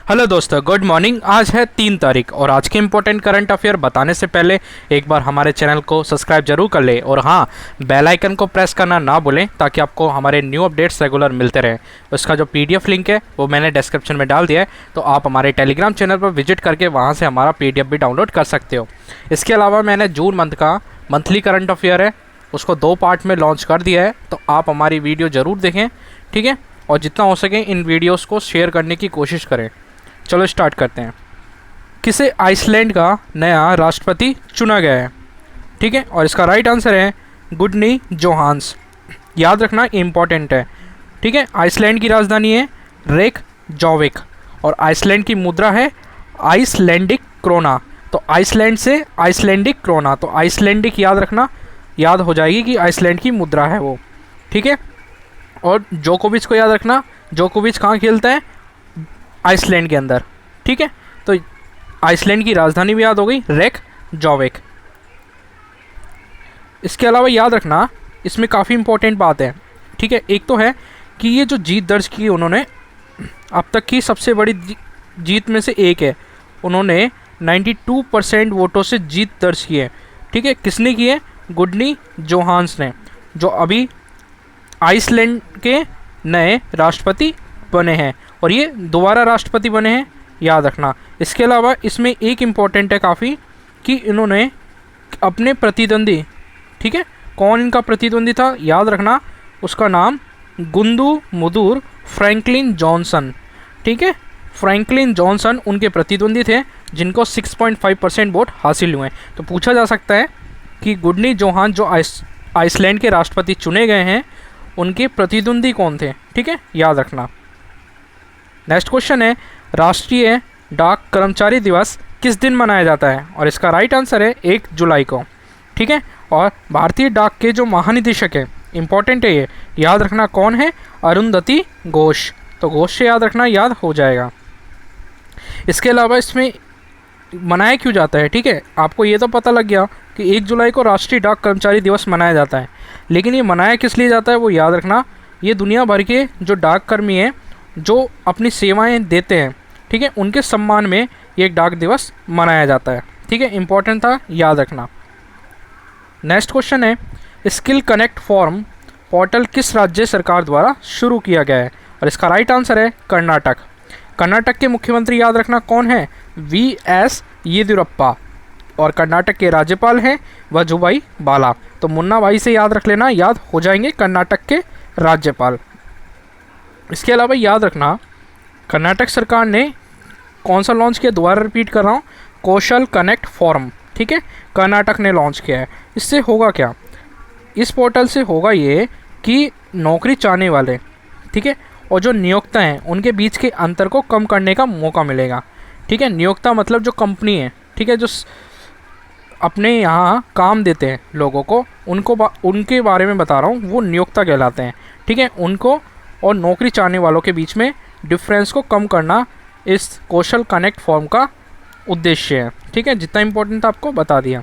Hello दोस्तों, good morning. आज है 3 तारीख और आज के इंपॉर्टेंट करंट अफेयर बताने से पहले एक बार हमारे चैनल को सब्सक्राइब जरूर कर ले और हाँ, बेल आइकन को प्रेस करना ना भूलें ताकि आपको हमारे न्यू अपडेट्स रेगुलर मिलते रहें। उसका जो पीडीएफ लिंक है वो मैंने डिस्क्रिप्शन में डाल दिया है, तो आप हमारे टेलीग्राम चैनल पर विजिट करके वहाँ से हमारा पीडीएफ भी डाउनलोड कर सकते हो। इसके अलावा मैंने जून मंथ का मंथली करंट अफेयर है उसको 2 पार्ट में लॉन्च कर दिया है, तो आप हमारी वीडियो ज़रूर देखें, ठीक है। और जितना हो सके इन वीडियोस को शेयर करने की कोशिश करें। चलो स्टार्ट करते हैं। किसे आइसलैंड का नया राष्ट्रपति चुना गया है, ठीक है। और इसका राइट आंसर है गुडनी जोहान्स। याद रखना, इम्पॉर्टेंट है, ठीक है। आइसलैंड की राजधानी है रेकजाविक और आइसलैंड की मुद्रा है आइसलैंडिक क्रोना। तो आइसलैंड से आइसलैंडिक क्रोना, तो आइसलैंडिक याद रखना, याद हो जाएगी कि आइसलैंड की मुद्रा है वो, ठीक है। और जोकोविच को याद रखना, जोकोविच कहाँ खेलता है, आइसलैंड के अंदर, ठीक है। तो आइसलैंड की राजधानी भी याद हो गई, रेकजाविक। इसके अलावा याद रखना, इसमें काफ़ी इंपॉर्टेंट बात है, ठीक है। एक तो है कि ये जो जीत दर्ज की उन्होंने, अब तक की सबसे बड़ी जीत में से एक है। उन्होंने 92% वोटों से जीत दर्ज की है, ठीक है। किसने की है, गुडनी जोहान्स ने, जो अभी आइसलैंड के नए राष्ट्रपति बने हैं और ये दोबारा राष्ट्रपति बने हैं, याद रखना। इसके अलावा इसमें एक इम्पॉर्टेंट है काफ़ी कि इन्होंने अपने प्रतिद्वंदी, ठीक है, कौन इनका प्रतिद्वंदी था, याद रखना, उसका नाम गुंदू मुदुर फ्रैंकलिन जॉनसन, ठीक है। फ्रैंकलिन जॉनसन उनके प्रतिद्वंदी थे जिनको 6.5% वोट हासिल हुए। तो पूछा जा सकता है कि गुडनी जोहान जो आइसलैंड के राष्ट्रपति चुने गए हैं उनके प्रतिद्वंदी कौन थे, ठीक है, याद रखना। नेक्स्ट क्वेश्चन है, राष्ट्रीय डाक कर्मचारी दिवस किस दिन मनाया जाता है, और इसका राइट आंसर है 1 जुलाई को, ठीक है। और भारतीय डाक के जो महानिदेशक है, इंपॉर्टेंट है ये, याद रखना कौन है, अरुंधति घोष। तो घोष से याद रखना, याद हो जाएगा। इसके अलावा इसमें मनाया क्यों जाता है, ठीक है, आपको ये तो पता लग गया कि 1 जुलाई को राष्ट्रीय डाक कर्मचारी दिवस मनाया जाता है, लेकिन ये मनाया किस लिए जाता है वो याद रखना। ये दुनिया भर के जो डाक कर्मी हैं जो अपनी सेवाएं देते हैं, ठीक है, उनके सम्मान में ये एक डाक दिवस मनाया जाता है, ठीक है। इंपॉर्टेंट था, याद रखना। नेक्स्ट क्वेश्चन है, स्किल कनेक्ट फॉर्म पोर्टल किस राज्य सरकार द्वारा शुरू किया गया है, और इसका राइट आंसर है कर्नाटक। कर्नाटक के मुख्यमंत्री याद रखना कौन है, वी.एस. येदियुरप्पा, और कर्नाटक के राज्यपाल हैं वजुभाई बाला। तो मुन्ना भाई से याद रख लेना, याद हो जाएंगे कर्नाटक के राज्यपाल। इसके अलावा याद रखना, कर्नाटक सरकार ने कौन सा लॉन्च किया, दोबारा रिपीट कर रहा हूँ, कौशल कनेक्ट फॉर्म, ठीक है, कर्नाटक ने लॉन्च किया है। इससे होगा क्या, इस पोर्टल से होगा ये कि नौकरी चाहने वाले, ठीक है, और जो नियोक्ता हैं उनके बीच के अंतर को कम करने का मौका मिलेगा, ठीक है। नियोक्ता मतलब जो कंपनी है, ठीक है, जो अपने यहाँ काम देते हैं लोगों को, उनके बारे में बता रहा हूँ, वो नियोक्ता कहलाते हैं, ठीक है। उनको और नौकरी चाहने वालों के बीच में डिफरेंस को कम करना इस कौशल कनेक्ट फॉर्म का उद्देश्य है, ठीक है। जितना इंपॉर्टेंट था आपको बता दिया।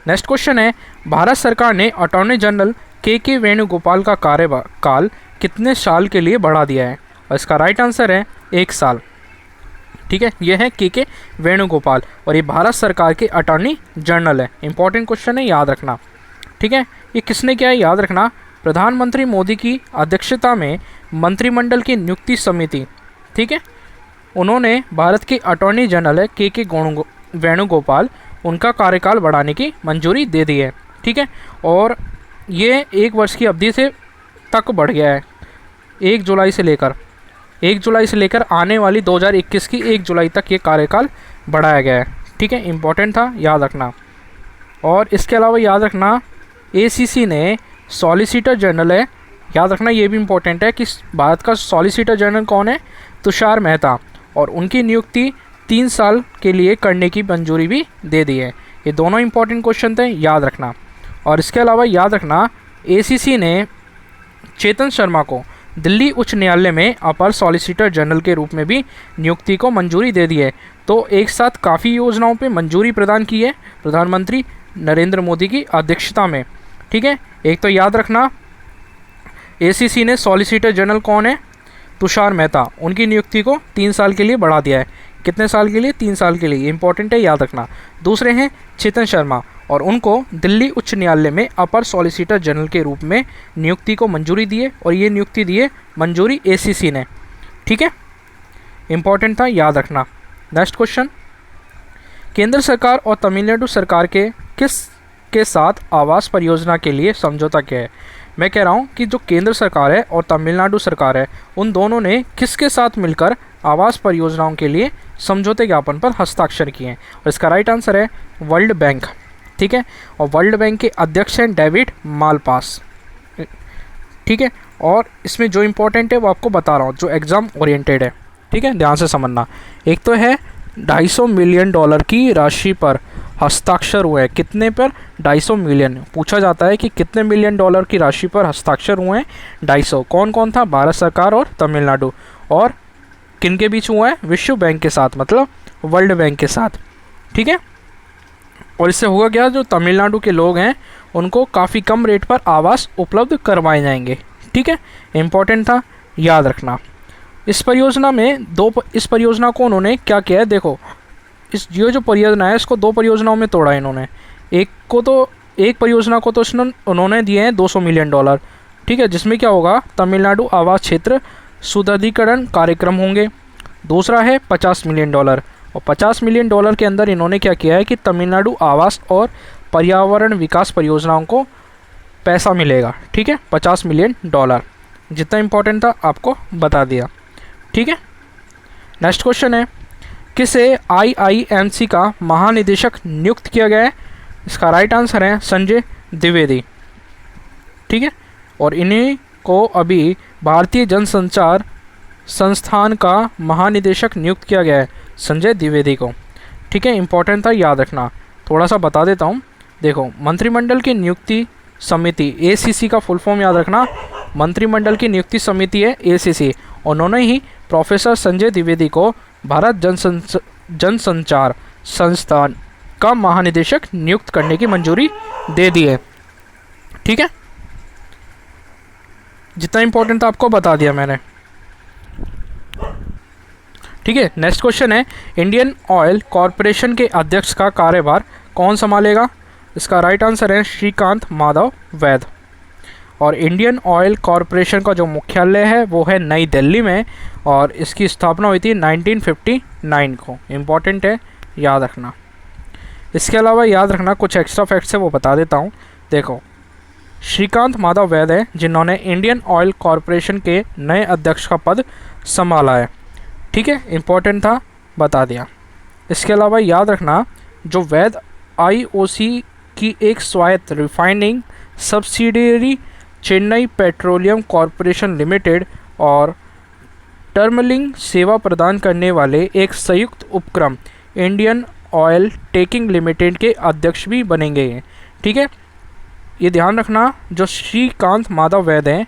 नेक्स्ट क्वेश्चन है, भारत सरकार ने अटॉर्नी जनरल के वेणुगोपाल का कार्यकाल कितने साल के लिए बढ़ा दिया है, और इसका राइट आंसर है 1 साल, ठीक है। यह है के वेणुगोपाल और ये भारत सरकार के अटॉर्नी जनरल है। इंपॉर्टेंट क्वेश्चन है, याद रखना, ठीक है। ये किसने किया है, याद रखना, प्रधानमंत्री मोदी की अध्यक्षता में मंत्रिमंडल की नियुक्ति समिति, ठीक है, उन्होंने भारत के अटॉर्नी जनरल के वेणुगोपाल, उनका कार्यकाल बढ़ाने की मंजूरी दे दी है, ठीक है। और ये 1 वर्ष की अवधि से तक बढ़ गया है, 1 जुलाई से लेकर आने वाली 2021 की 1 जुलाई तक ये कार्यकाल बढ़ाया गया है, ठीक है। इंपॉर्टेंट था, याद रखना। और इसके अलावा याद रखना, ACC ने सॉलिसिटर जनरल है, याद रखना, ये भी इम्पोर्टेंट है कि भारत का सॉलिसिटर जनरल कौन है, तुषार मेहता, और उनकी नियुक्ति 3 साल के लिए करने की मंजूरी भी दे दी है। ये दोनों इंपॉर्टेंट क्वेश्चन थे, याद रखना। और इसके अलावा याद रखना, ACC ने चेतन शर्मा को दिल्ली उच्च न्यायालय में अपर सॉलिसिटर जनरल के रूप में भी नियुक्ति को मंजूरी दे दी है। तो एक साथ काफ़ी योजनाओं पे मंजूरी प्रदान की है प्रधानमंत्री नरेंद्र मोदी की अध्यक्षता में, ठीक है। एक तो याद रखना, ACC ने सॉलिसिटर जनरल कौन है, तुषार मेहता, उनकी नियुक्ति को 3 साल के लिए बढ़ा दिया है। कितने साल के लिए? 3 साल के लिए। इंपॉर्टेंट है, याद रखना। दूसरे हैं चेतन शर्मा, और उनको दिल्ली उच्च न्यायालय में अपर सॉलिसिटर जनरल के रूप में नियुक्ति को मंजूरी दी है, और ये नियुक्ति दी है मंजूरी ACC ने। ठीक है, इंपॉर्टेंट था, याद रखना। नेक्स्ट क्वेश्चन, केंद्र सरकार और तमिलनाडु सरकार के किसके साथ आवास परियोजना के लिए समझौता किया है? मैं कह रहा हूँ कि जो केंद्र सरकार है और तमिलनाडु सरकार है, उन दोनों ने किसके साथ मिलकर आवास परियोजनाओं के लिए समझौते ज्ञापन पर हस्ताक्षर किए हैं? और इसका राइट आंसर है वर्ल्ड बैंक। ठीक है, और वर्ल्ड बैंक के अध्यक्ष हैं डेविड मालपास। ठीक है, और इसमें जो इम्पोर्टेंट है वो आपको बता रहा हूँ, जो एग्ज़ाम ओरिएंटेड है। ठीक है, ध्यान से समझना। एक तो है $250 मिलियन की राशि पर हस्ताक्षर हुए हैं। कितने पर? 250 मिलियन। पूछा जाता है कि कितने $1 मिलियन की राशि पर हस्ताक्षर हुए हैं? 250। कौन कौन था? भारत सरकार और तमिलनाडु। और किन के बीच हुआ है? विश्व बैंक के साथ, मतलब वर्ल्ड बैंक के साथ। ठीक है, और इससे होगा क्या, जो तमिलनाडु के लोग हैं उनको काफ़ी कम रेट पर आवास उपलब्ध करवाए जाएंगे। ठीक है, इम्पोर्टेंट था, याद रखना। इस परियोजना में इस परियोजना को उन्होंने क्या किया है, देखो, ये जो परियोजना है इसको 2 परियोजनाओं में तोड़ा है इन्होंने। एक परियोजना को तो उन्होंने दिए हैं $200 मिलियन। ठीक है, जिसमें क्या होगा, तमिलनाडु आवास क्षेत्र सुदृढ़ीकरण कार्यक्रम होंगे। दूसरा है $50 मिलियन, और $50 मिलियन के अंदर इन्होंने क्या किया है कि तमिलनाडु आवास और पर्यावरण विकास परियोजनाओं को पैसा मिलेगा। ठीक है, $50 मिलियन। जितना इम्पोर्टेंट था आपको बता दिया। ठीक है, नेक्स्ट क्वेश्चन है, किसे IIMC का महानिदेशक नियुक्त किया गया है? इसका राइट आंसर है संजय द्विवेदी। ठीक है, और इन्हीं को अभी भारतीय जनसंचार संस्थान का महानिदेशक नियुक्त किया गया है, संजय द्विवेदी को। ठीक है, इंपॉर्टेंट था, याद रखना। थोड़ा सा बता देता हूँ। देखो, मंत्रिमंडल की नियुक्ति समिति ACC का फुल फॉर्म याद रखना। मंत्रिमंडल की नियुक्ति समिति है ACC। उन्होंने ही प्रोफेसर संजय द्विवेदी को भारत जनसंचार संस्थान का महानिदेशक नियुक्त करने की मंजूरी दे दी है। ठीक है, जितना इंपॉर्टेंट था आपको बता दिया मैंने। ठीक है, नेक्स्ट क्वेश्चन है, इंडियन ऑयल कॉरपोरेशन के अध्यक्ष का कार्यभार कौन संभालेगा? इसका राइट आंसर है श्रीकांत माधव वैद। और इंडियन ऑयल कॉरपोरेशन का जो मुख्यालय है वो है नई दिल्ली में, और इसकी स्थापना हुई थी 1959 को। इम्पॉर्टेंट है, याद रखना। इसके अलावा याद रखना कुछ एक्स्ट्रा फैक्ट्स है, वो बता देता हूँ। देखो, श्रीकांत माधव वैद है जिन्होंने इंडियन ऑयल कॉरपोरेशन के नए अध्यक्ष का पद संभाला है। ठीक है, इम्पॉर्टेंट था, बता दिया। इसके अलावा याद रखना, जो वैद IOC की एक स्वायत्त refining subsidiary Chennai petroleum corporation limited और टर्मलिंग सेवा प्रदान करने वाले एक संयुक्त उपक्रम इंडियन ऑयल टेकिंग लिमिटेड के अध्यक्ष भी बनेंगे। ठीक है, ये ध्यान रखना, जो श्रीकांत माधव वैद हैं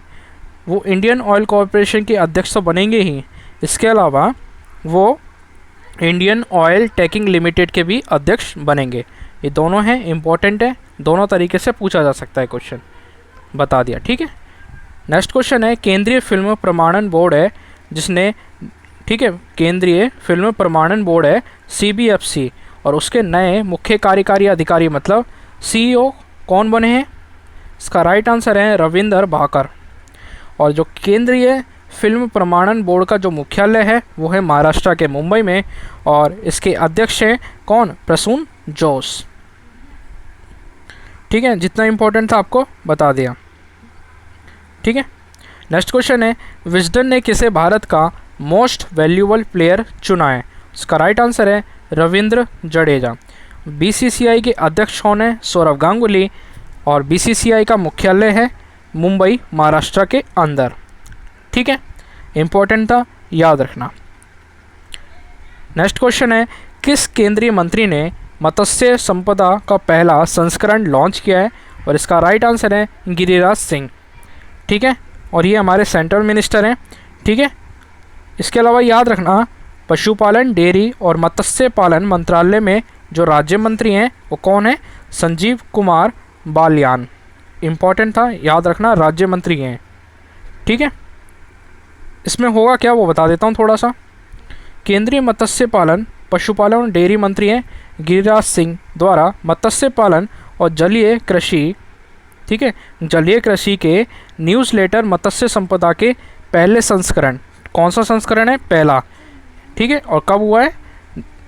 वो इंडियन ऑयल कॉरपोरेशन के अध्यक्ष तो बनेंगे ही, इसके अलावा वो इंडियन ऑयल टेकिंग लिमिटेड के भी अध्यक्ष बनेंगे। ये दोनों हैं, इम्पॉर्टेंट है, दोनों तरीके से पूछा जा सकता है क्वेश्चन, बता दिया। ठीक है, नेक्स्ट क्वेश्चन है, केंद्रीय फिल्म प्रमाणन बोर्ड है जिसने, ठीक है, केंद्रीय फिल्म प्रमाणन बोर्ड है CBFC, और उसके नए मुख्य कार्यकारी अधिकारी मतलब CEO कौन बने हैं? इसका राइट आंसर है रविंदर भाकर। और जो केंद्रीय फिल्म प्रमाणन बोर्ड का जो मुख्यालय है वो है महाराष्ट्र के मुंबई में, और इसके अध्यक्ष हैं कौन? प्रसून जोश। ठीक है, जितना इम्पोर्टेंट था आपको बता दिया। ठीक है, नेक्स्ट क्वेश्चन है, विजडन ने किसे भारत का मोस्ट वैल्यूएबल प्लेयर चुना है? इसका राइट आंसर है रविंद्र जडेजा। BCCI के अध्यक्ष कौन है? सौरव गांगुली, और BCCI का मुख्यालय है मुंबई महाराष्ट्र के अंदर। ठीक है, इम्पोर्टेंट था, याद रखना। नेक्स्ट क्वेश्चन है, किस केंद्रीय मंत्री ने मत्स्य संपदा का पहला संस्करण लॉन्च किया है? और इसका राइट आंसर है गिरिराज सिंह। ठीक है, और ये हमारे सेंट्रल मिनिस्टर हैं। ठीक है, इसके अलावा याद रखना, पशुपालन, डेयरी और मत्स्य पालन मंत्रालय में जो राज्य मंत्री हैं वो कौन है? संजीव कुमार बालियान। इम्पॉर्टेंट था, याद रखना, राज्य मंत्री हैं। ठीक है, इसमें होगा क्या वो बता देता हूँ थोड़ा सा। केंद्रीय मत्स्य पालन, पशुपालन और डेयरी मंत्री हैं गिरिराज सिंह द्वारा मत्स्य पालन और जलीय कृषि, ठीक है, जलीय कृषि के न्यूज़लेटर मत्स्य संपदा के पहले संस्करण, कौन सा संस्करण है, पहला, ठीक है, और कब हुआ है,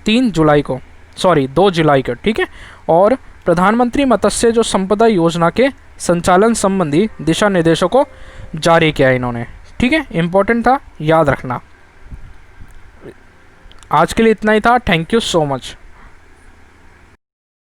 3 जुलाई को, सॉरी 2 जुलाई को, ठीक है। और प्रधानमंत्री मत्स्य जो संपदा योजना के संचालन संबंधी दिशा निर्देशों को जारी किया इन्होंने, ठीक है, इंपॉर्टेंट था, याद रखना। आज के लिए इतना ही था, थैंक यू सो मच।